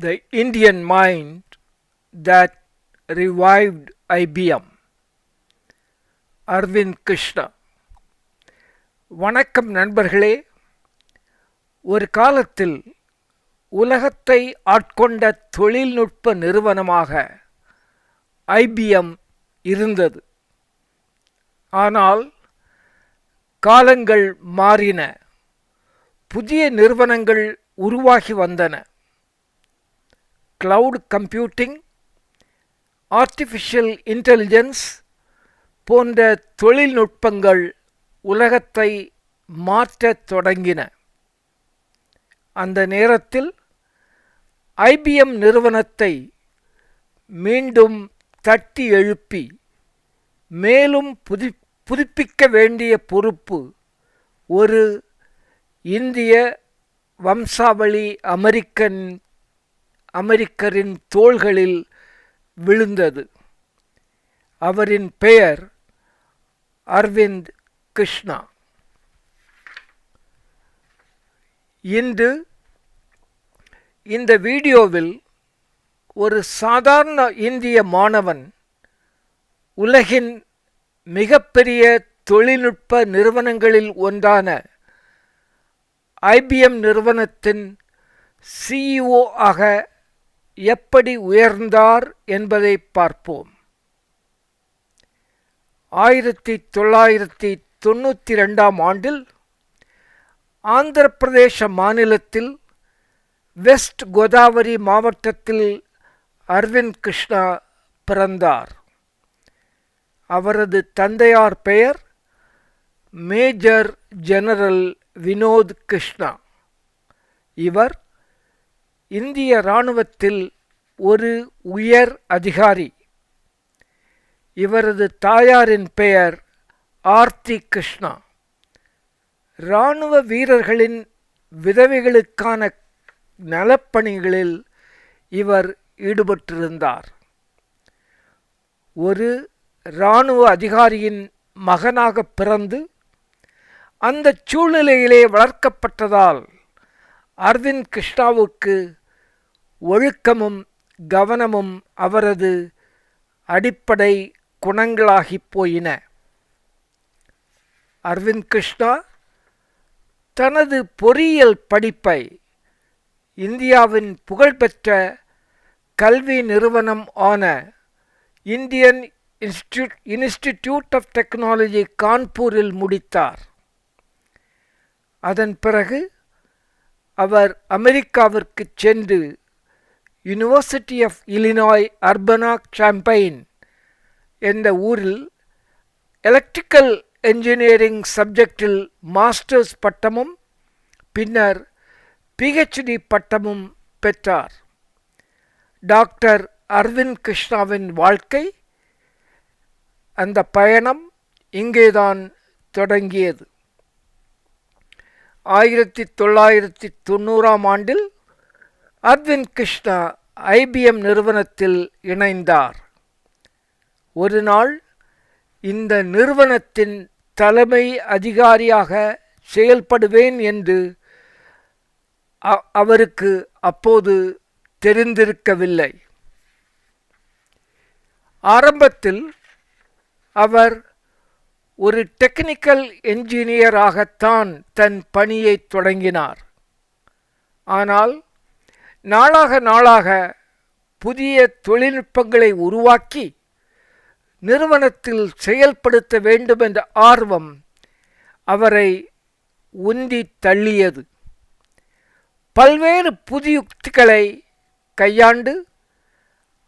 The Indian mind that revived IBM. Aravind Krishna. வணக்கம் நண்பர்களே. ஒரு காலத்தில் உலகத்தை ஆட்கொண்ட தொழில்நுட்ப நிறுவனமாக IBM இருந்தது. ஆனால் காலங்கள் மாறின, புதிய நிறுவனங்கள் உருவாகி வந்தன. கிளவுட் கம்ப்யூட்டிங், ஆர்டிஃபிஷியல் இன்டெலிஜென்ஸ் போன்ற தொழில்நுட்பங்கள் உலகத்தை மாற்றத் தொடங்கின. அந்த நேரத்தில் IBM நிறுவனத்தை மீண்டும் தட்டி எழுப்பி மேலும் புதுப்பிக்க வேண்டிய பொறுப்பு ஒரு இந்திய வம்சாவளி அமெரிக்கரின் தோள்களில் விழுந்தது. அவரின் பெயர் அரவிந்த் கிருஷ்ணா. இன்று இந்த வீடியோவில் ஒரு சாதாரண இந்திய மாணவன் உலகின் மிகப்பெரிய தொழில்நுட்ப நிறுவனங்களில் ஒன்றான IBM நிறுவனத்தின் CEO ஆக எப்படி உயர்ந்தார் என்பதை பார்ப்போம். 1992 ஆண்டில் ஆந்திர பிரதேச மாநிலத்தில் வெஸ்ட் கோதாவரி மாவட்டத்தில் அரவிந்த் கிருஷ்ணா பிறந்தார். அவரது தந்தையார் பெயர் மேஜர் ஜெனரல் வினோத் கிருஷ்ணா. இவர் இந்திய இராணுவத்தில் ஒரு உயர் அதிகாரி. இவரது தாயாரின் பெயர் ஆர்த்தி கிருஷ்ணா. இராணுவ வீரர்களின் விதவைகளுக்கான நலப்பணிகளில் இவர் ஈடுபட்டிருந்தார். ஒரு இராணுவ அதிகாரியின் மகனாக பிறந்து அந்த சூழ்நிலையிலே வளர்க்கப்பட்டதால் அரவிந்த் கிருஷ்ணாவுக்கு ஒழுக்கமும் கவனமும் அவரது அடிப்படை குணங்களாகிப் போயின. அரவிந்த் கிருஷ்ணா தனது பொறியியல் படிப்பை இந்தியாவின் புகழ்பெற்ற கல்வி நிறுவனம் ஆன இந்தியன் இன்ஸ்டிடியூட் ஆஃப் டெக்னாலஜி கான்பூரில் முடித்தார். அதன் பிறகு அவர் அமெரிக்காவிற்கு சென்று யுனிவர்சிட்டி ஆஃப் இல்லினாய் அர்பனா-சாம்பைன் என்ற ஊரில் எலக்ட்ரிக்கல் என்ஜினியரிங் சப்ஜெக்டில் மாஸ்டர்ஸ் பட்டமும் பின்னர் PhD பட்டமும் பெற்றார். டாக்டர் அரவிந்த் கிருஷ்ணாவின் வாழ்க்கை, அந்த பயணம் இங்கேதான் தொடங்கியது. 1990 ஆண்டில் அரவிந்த் கிருஷ்ணா IBM நிறுவனத்தில் இணைந்தார். ஒரு நாள் இந்த நிறுவனத்தின் தலைமை அதிகாரியாக செயல்படுவேன் என்று அவருக்கு அப்போது தெரிந்திருக்கவில்லை. ஆரம்பத்தில் அவர் ஒரு டெக்னிக்கல் என்ஜினியராகத்தான் தன் பணியை தொடங்கினார். ஆனால் நாளாக புதிய தொழில்நுட்பங்களை உருவாக்கி நிறுவனத்தில் செயல்படுத்த வேண்டும் என்ற ஆர்வம் அவரை உந்தி தள்ளியது. பல்வேறு புதிய யுக்திகளை கையாண்டு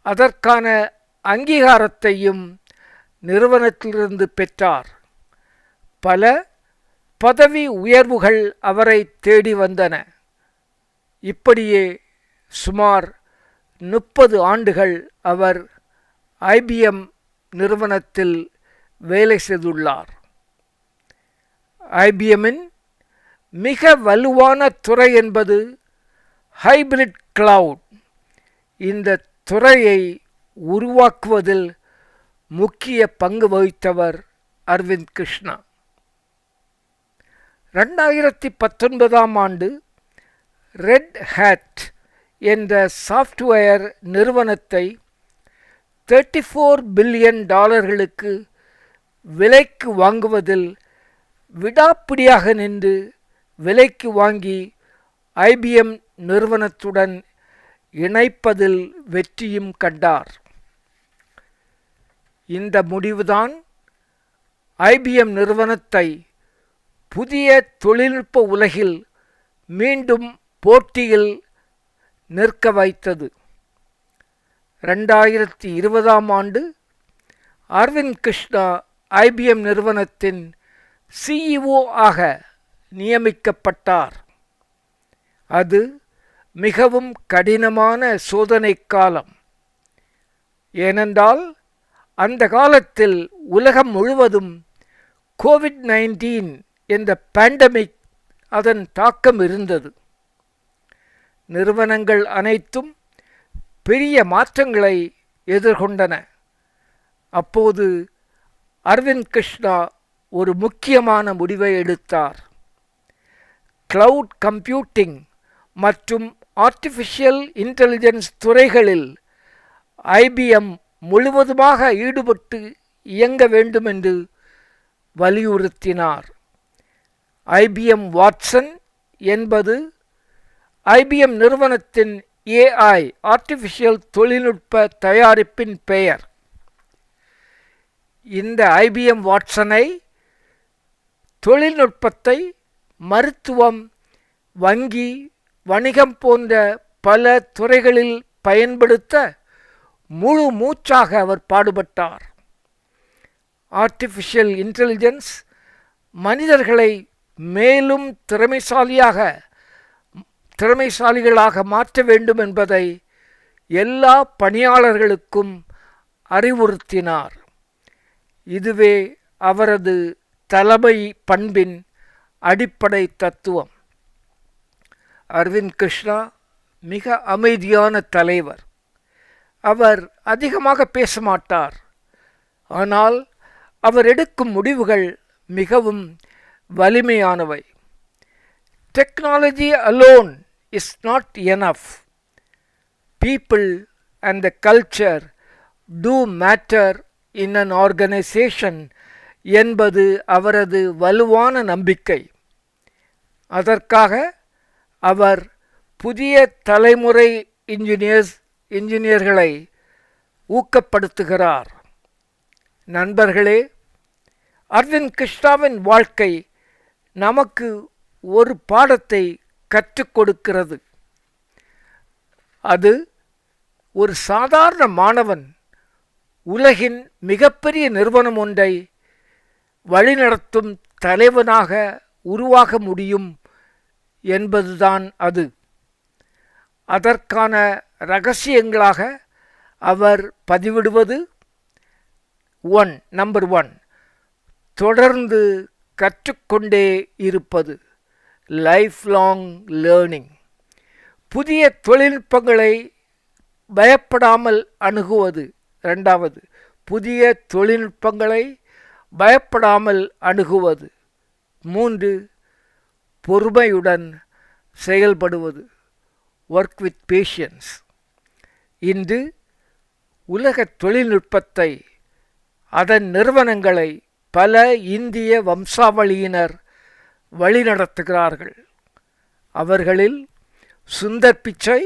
அதற்கான அங்கீகாரத்தையும் நிறுவனத்திலிருந்து பெற்றார். பல பதவி உயர்வுகள் அவரை தேடி வந்தன. இப்படியே சுமார் 30 ஆண்டுகள் அவர் IBM நிறுவனத்தில் வேலை செய்துள்ளார். IBMஇன் மிக வலுவான துறை என்பது ஹைபிரிட் கிளவுட். இந்த துறையை உருவாக்குவதில் முக்கிய பங்கு வகித்தவர் அரவிந்த் கிருஷ்ணா. 2019 ஆண்டு ரெட் ஹேட் என்ற சாஃப்ட்வேர் நிறுவனத்தை $34 பில்லியன் விலைக்கு வாங்குவதில் விடாப்பிடியாக நின்று விலைக்கு வாங்கி ஐபிஎம் நிறுவனத்துடன் இணைப்பதில் வெற்றியும் கண்டார். இந்த முடிவுதான் ஐபிஎம் நிறுவனத்தை புதிய தொழில்நுட்ப உலகில் மீண்டும் போட்டியில் நிற்க வைத்தது. 2020 அரவிந்த் கிருஷ்ணா ஐபிஎம் நிறுவனத்தின் CEO ஆக நியமிக்கப்பட்டார். அது மிகவும் கடினமான சோதனை காலம். ஏனென்றால் அந்த காலத்தில் உலகம் முழுவதும் COVID-19 என்ற பேண்டமிக் அதன் தாக்கம் இருந்தது. நிறுவனங்கள் அனைத்தும் பெரிய மாற்றங்களை எதிர்கொண்டன. அப்போது அரவிந்த் கிருஷ்ணா ஒரு முக்கியமான முடிவை எடுத்தார். கிளவுட் கம்ப்யூட்டிங் மற்றும் ஆர்டிஃபிஷியல் இன்டெலிஜென்ஸ் துறைகளில் ஐபிஎம் முழுவதுமாக ஈடுபட்டு இயங்க வேண்டும் என்று வலியுறுத்தினார். ஐபிஎம் வாட்சன் என்பது ஐபிஎம் நிறுவனத்தின் AI ஆர்டிஃபிஷியல் தொழில்நுட்ப தயாரிப்பின் பெயர். இந்த ஐபிஎம் வாட்சனை தொழில்நுட்பத்தை மருத்துவம், வங்கி, வணிகம் போன்ற பல துறைகளில் பயன்படுத்த முழு மூச்சாக அவர் பாடுபட்டார். ஆர்டிஃபிஷியல் இன்டெலிஜென்ஸ் மனிதர்களை மேலும் திறமைசாலிகளாக மாற்ற வேண்டும் என்பதை எல்லா பணியாளர்களுக்கும் அறிவுறுத்தினார். இதுவே அவரது தலைமை பண்பின் அடிப்படை தத்துவம். அரவிந்த் கிருஷ்ணா மிக அமைதியான தலைவர். அவர் அதிகமாக பேச மாட்டார். ஆனால் அவர் எடுக்கும் முடிவுகள் மிகவும் வலிமையானவை. Technology alone is not enough. People and the culture do matter in an organization என்பது அவரது வலுவான நம்பிக்கை. அதற்காக அவர் புதிய தலைமுறை இன்ஜினியர்களை ஊக்கப்படுத்துகிறார். நண்பர்களே, அரவிந்த் கிருஷ்ணாவின் வாழ்க்கை நமக்கு ஒரு பாடத்தை கற்றுக் கொடுக்கிறது. அது ஒரு சாதாரண மாணவன் உலகின் மிகப்பெரிய நிறுவனம் ஒன்றை வழிநடத்தும் தலைவனாக உருவாக முடியும் என்பதுதான் அது. அதற்கான இரகசியங்களாக அவர் பதிவிடுவது நம்பர் 1 தொடர்ந்து கற்றுக்கொண்டே இருப்பது, லைஃப் லாங் லேர்னிங். புதிய தொழில்நுட்பங்களை பயப்படாமல் அணுகுவது. 2வது, புதிய தொழில்நுட்பங்களை பயப்படாமல் அணுகுவது. 3, பொறுமையுடன் செயல்படுவது, ஒர்க் வித் பேஷன்ஸ். இன்று உலக தொழில்நுட்பத்தை, அதன் நிறுவனங்களை பல இந்திய வம்சாவளியினர் வழிநடத்துகிறார்கள். அவர்களில் சுந்தர் பிச்சை,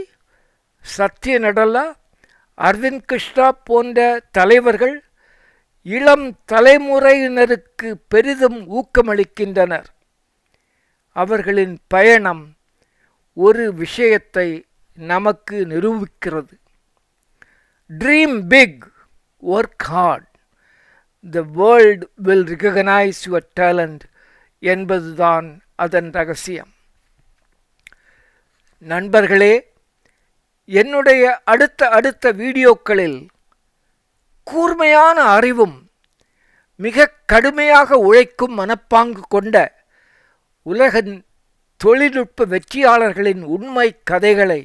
சத்ய நடலா, அரவிந்த் கிருஷ்ணா போன்ற தலைவர்கள் இளம் தலைமுறையினருக்கு பெரிதும் ஊக்கமளிக்கின்றனர். அவர்களின் பயணம் ஒரு விஷயத்தை நமக்கு நிரூபிக்கிறது. Dream big, work hard, the world will recognize your talent என்பதுதான் அதன் ரகசியம். நண்பர்களே, என்னுடைய அடுத்த வீடியோக்களில் கூர்மையான அறிவும் மிக கடுமையாக உழைக்கும் மனப்பாங்கு கொண்ட உலகின் தொழில்நுட்ப வெற்றியாளர்களின் உண்மை கதைகளை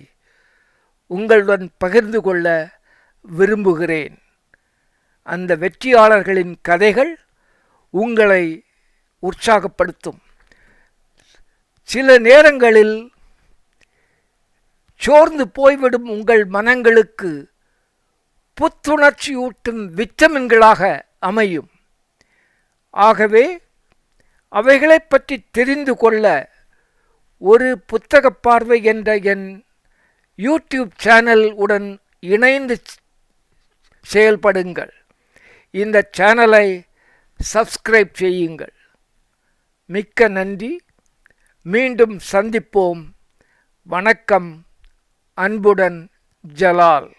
உங்களுடன் பகிர்ந்து கொள்ள விரும்புகிறேன். அந்த வெற்றியாளர்களின் கதைகள் உங்களை உற்சாகப்படுத்தும். சில நேரங்களில் சோர்ந்து போய்விடும் உங்கள் மனங்களுக்கு புத்துணர்ச்சியூட்டும் விட்டமின்களாக அமையும். ஆகவே அவைகளைப் பற்றி தெரிந்து கொள்ள ஒரு புத்தக பார்வை என்ற என் யூடியூப் சேனல் உடன் இணைந்து செயல்படுங்கள். இந்த சேனலை சப்ஸ்கிரைப் செய்யுங்கள். மிக்க நன்றி. மீண்டும் சந்திப்போம். வணக்கம். அன்புடன் ஜலால்.